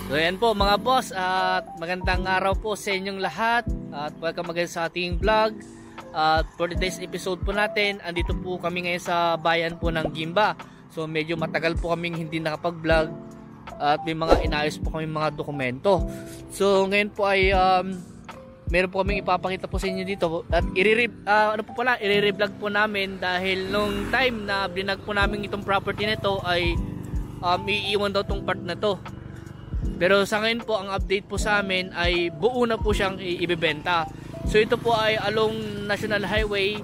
So ayan po mga boss, at magandang araw po sa inyong lahat at welcome again sa ating vlog. At for today's episode po natin, andito po kami ngayon sa bayan po ng Gimba. So medyo matagal po kaming hindi nakapag-vlog at may mga inayos po kami mga dokumento. So ngayon po ay meron po kaming ipapakita po sa inyo dito at i-re-vlog po namin dahil nung time na blinag po namin itong property nito ay iiwan daw tong part na to. Pero sa ngayon po ang update po sa amin ay buo na po siyang ibebenta. So ito po ay along National Highway.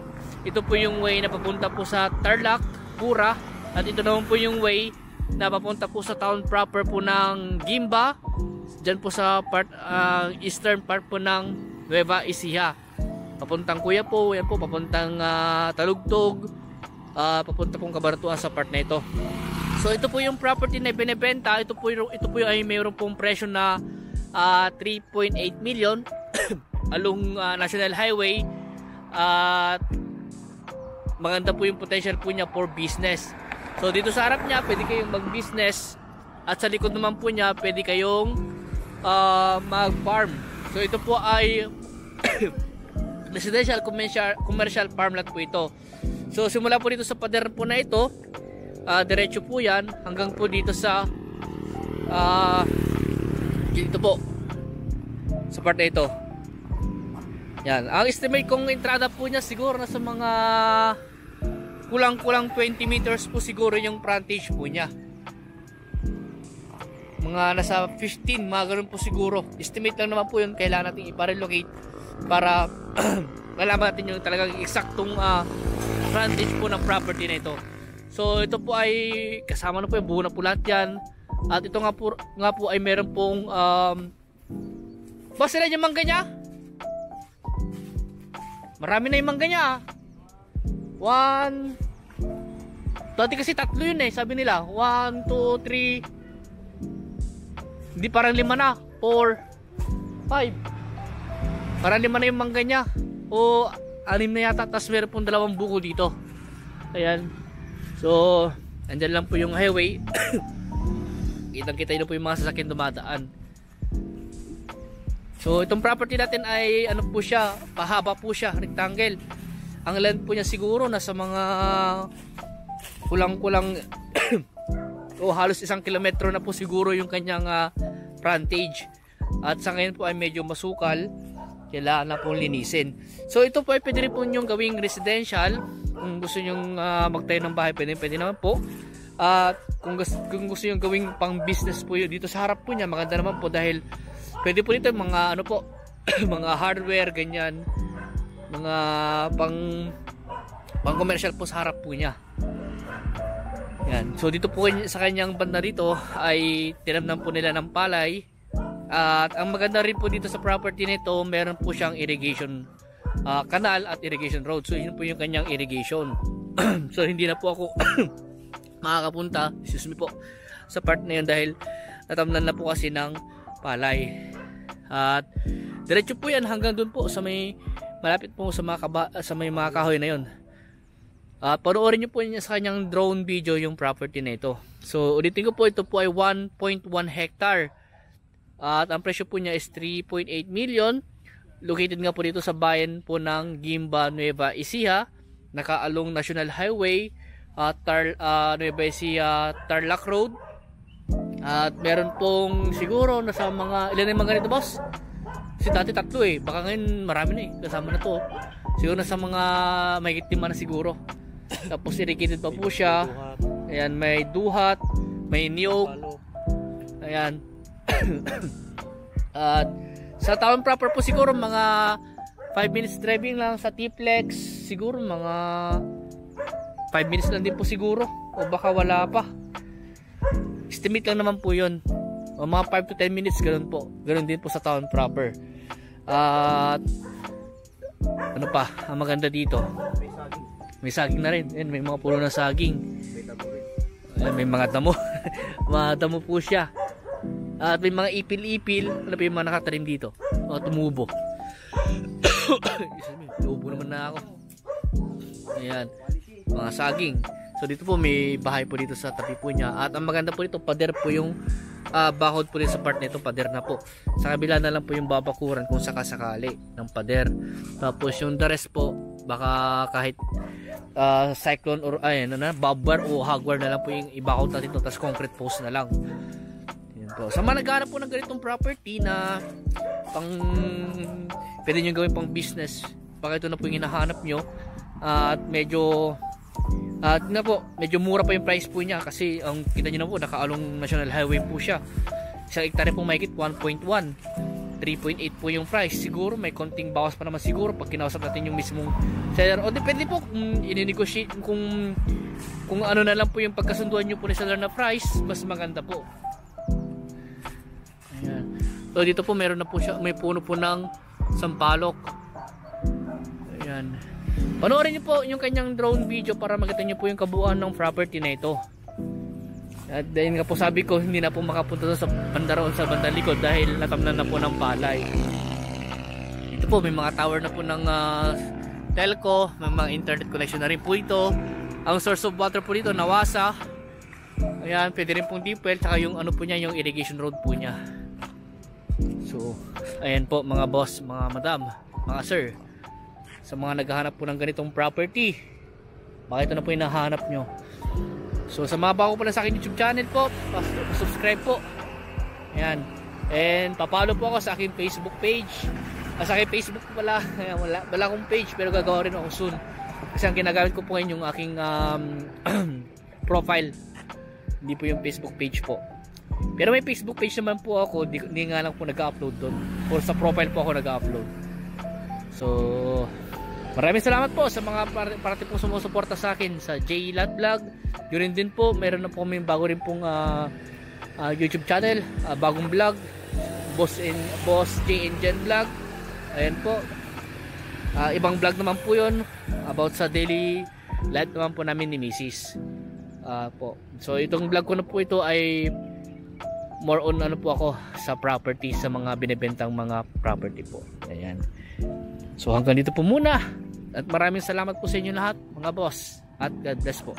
Ito po yung way na papunta po sa Tarlac, Pura. At ito naman po yung way na papunta po sa town proper po ng Gimba. Diyan po sa eastern part po ng Nueva Ecija. Papuntang Kuya po, yan po, papuntang Talugtog, papunta pong Cabaratuan sa part na ito. So ito po yung property na binebenta. Ito po ay mayroon pong presyo na 3.8 million along National Highway. At maganda po yung potential po niya for business. So dito sa harap niya pwede kayong mag-business at sa likod naman po niya pwede kayong mag-farm. So ito po ay residential commercial farmland po ito. So simula po dito sa pader po na ito, diretso po yan hanggang po dito sa dito po sa part na ito. Yan, ang estimate kong entrada po niya siguro nasa mga kulang-kulang 20 meters po siguro yung frontage po niya. Mga nasa 15, mga ganun po siguro. Estimate lang naman po yun, kailangan natin iparelocate para malaman natin yung talagang eksaktong frontage po ng property na ito. So ito po ay kasama na po yung buo na po lahat yan. At ito nga po ay meron pong boss, sila yung mangga niya? Marami na yung mangga niya. Dati kasi tatlo yun eh, sabi nila 1, 2, 3. Hindi, parang 5 na, 4, 5. Parang 5 na yung mangga niya o 6 na yata. Tapos meron pong 2 buko dito. Ayan. So, andyan lang po yung highway. Kitang-kita nyo po yung mga sasakyan dumadaan. So, itong property natin ay ano po siya, pahaba po siya, rectangle. Ang length po niya siguro nasa mga kulang-kulang o halos 1 kilometro na po siguro yung kanyang frontage. At sa ngayon po ay medyo masukal, kailangan na pong linisin. So, ito po ay pwede rin po nyong gawing residential. Kung gusto nyo magtayo ng bahay, pwede naman po. At kung gusto nyo gawing pang business po yun, dito sa harap po niya, maganda naman po dahil pwede po dito mga ano po, mga hardware, ganyan. Mga pang commercial po sa harap po niya. Yan. So dito po sa kanyang banda rito ay tinamnan po nila ng palay. At ang maganda rin po dito sa property nito, meron po siyang irrigation canal at irrigation road. So yun po yung kanyang irrigation. So hindi na po ako makakapunta, excuse me po, sa part na yun dahil natamnan na po kasi ng palay. At diretso po yan hanggang dun po sa may malapit po sa may mga kahoy na yun. Panoorin nyo po niya sa kanyang drone video yung property na ito. So ulitin ko po, ito po ay 1.1 hectare. At ang presyo po niya is 3.8 million. Located nga po dito sa bayan po ng Gimba, Nueva Ecija, nakaalong National Highway, Nueva Ecija, Tarlac Road. At meron pong siguro nasa mga ilan yung mga ganito, boss? Kasi dati 3 eh, baka ngayon marami na eh, kasama na to. Siguro nasa mga may 5 na siguro. Tapos irrigated pa po siya. Ayan, may duhat, may niyog. Ayan. At sa town proper po siguro mga 5 minutes driving lang. Sa T-Flex siguro mga 5 minutes lang din po siguro, o baka wala pa. Estimate lang naman po yun, o mga 5 to 10 minutes, ganun po. Ganun din po sa town proper. At ano pa ang maganda dito, may saging na rin. Ayan, may mga puno na saging. Ayan, may mga damo. Mga damo po siya. At may mga ipil-ipil. Ano pa yung mga nakatanim dito? Mga tumubo. Tumubo naman na ako. Ayan, mga saging. So dito po may bahay po dito sa tabi po niya. At ang maganda po dito, pader po yung bakod po rin sa part nito, pader na po. Sa kabila na lang po yung babakuran kung sakasakali ng pader. Tapos yung the rest po, baka kahit cyclone or bobber o hagwar na lang po yung ibakod natin ito, tapos concrete post na lang. Yan po. Sa mga naghahanap po ng ganitong property na pwede nyo gawin pang business, baka ito na po yung hinahanap nyo, at medyo medyo mura pa yung price po niya, kasi ang kita nyo na po, nakaalong national highway po siya. Isang hektare po mahigit 1.1, 3.8 po yung price. Siguro may konting bawas pa naman siguro pag kinausap natin yung mismong seller, o depende po kung i-negotiate, kung ano na lang po yung pagkasunduan nyo po ni seller na price, mas maganda po. Ayan. So dito po meron na po siya, may puno po ng sampalok. Ayan. Panoorin nyo po yung kanyang drone video para makita nyo po yung kabuuan ng property na ito. At dahil nga po sabi ko, hindi na po makapunta sa bandaroon sa bandang likod dahil natamnan na po ng palay. Ito po, may mga tower na po ng telco, may mga internet connection na rin po ito. Ang source of water po dito, Nawasa. Ayan, pwede rin pong deep well, tsaka yung ano po niya, yung irrigation road po niya. So, ayan po mga boss, mga madam, mga sir. Sa mga naghahanap po ng ganitong property, baka ito na po yung nahanap nyo. So sa mga bago pala sa akin YouTube channel po, subscribe po. Ayan. And papalo po ako sa aking Facebook page. Sa aking Facebook po pala, wala akong page pero gagawa rin ako soon. Kasi ang ginagamit ko po ngayon yung aking profile. Hindi po yung Facebook page po. Pero may Facebook page naman po ako, hindi nga lang po nag-upload doon. Or sa profile po ako nag-upload. So maraming salamat po sa mga parati pong sumusuporta sa akin sa J Lat Vlog. Yun din po, meron na po may bago rin pong YouTube channel, bagong vlog, Boss J and Jen Vlog. Ayan po. Ibang vlog naman po yun about sa daily life naman po namin ni Mrs. Po. So itong vlog ko na po ito ay more on ano po ako sa property, sa mga binebentang mga property po. Ayan. So hanggang dito po muna. At maraming salamat po sa inyo lahat mga boss. At God bless po.